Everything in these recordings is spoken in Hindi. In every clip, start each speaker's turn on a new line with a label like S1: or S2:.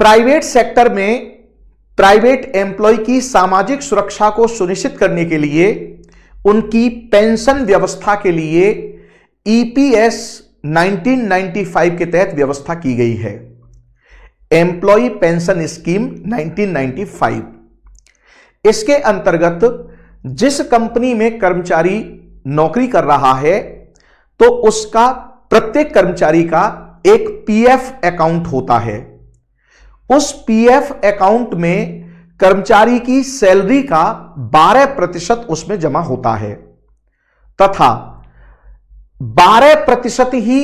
S1: प्राइवेट सेक्टर में प्राइवेट एम्प्लॉय की सामाजिक सुरक्षा को सुनिश्चित करने के लिए उनकी पेंशन व्यवस्था के लिए ईपीएस 1995 के तहत व्यवस्था की गई है। Employ pension scheme 1995। इसके अंतर्गत जिस कंपनी में कर्मचारी नौकरी कर रहा है तो उसका प्रत्येक कर्मचारी का एक पीएफ अकाउंट होता है। उस पीएफ अकाउंट में कर्मचारी की सैलरी का 12% उसमें जमा होता है तथा 12% ही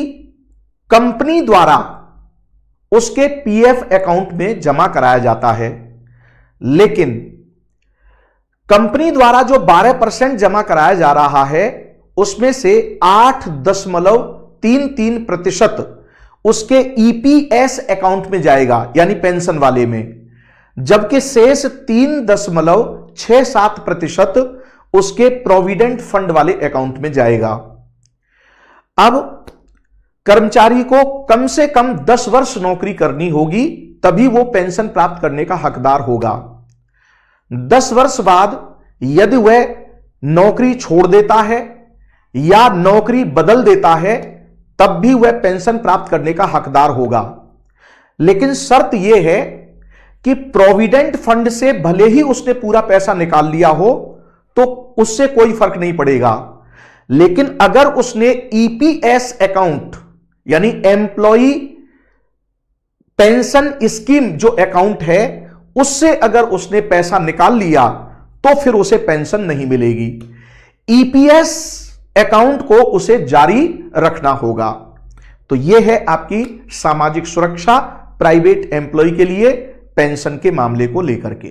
S1: कंपनी द्वारा उसके पीएफ अकाउंट में जमा कराया जाता है। लेकिन कंपनी द्वारा जो 12% जमा कराया जा रहा है उसमें से 8.33% उसके ईपीएस अकाउंट में जाएगा, यानी पेंशन वाले में, जबकि शेष 3.67% उसके प्रोविडेंट फंड वाले अकाउंट में जाएगा। अब कर्मचारी को कम से कम 10 वर्ष नौकरी करनी होगी, तभी वो पेंशन प्राप्त करने का हकदार होगा। 10 वर्ष बाद यदि वह नौकरी छोड़ देता है या नौकरी बदल देता है तब भी वह पेंशन प्राप्त करने का हकदार होगा। लेकिन शर्त यह है कि प्रोविडेंट फंड से भले ही उसने पूरा पैसा निकाल लिया हो तो उससे कोई फर्क नहीं पड़ेगा, लेकिन अगर उसने ईपीएस अकाउंट यानी एम्प्लॉई पेंशन स्कीम जो अकाउंट है उससे अगर उसने पैसा निकाल लिया तो फिर उसे पेंशन नहीं मिलेगी। ईपीएस अकाउंट को उसे जारी रखना होगा। तो यह है आपकी सामाजिक सुरक्षा प्राइवेट एम्प्लॉय के लिए पेंशन के मामले को लेकर के।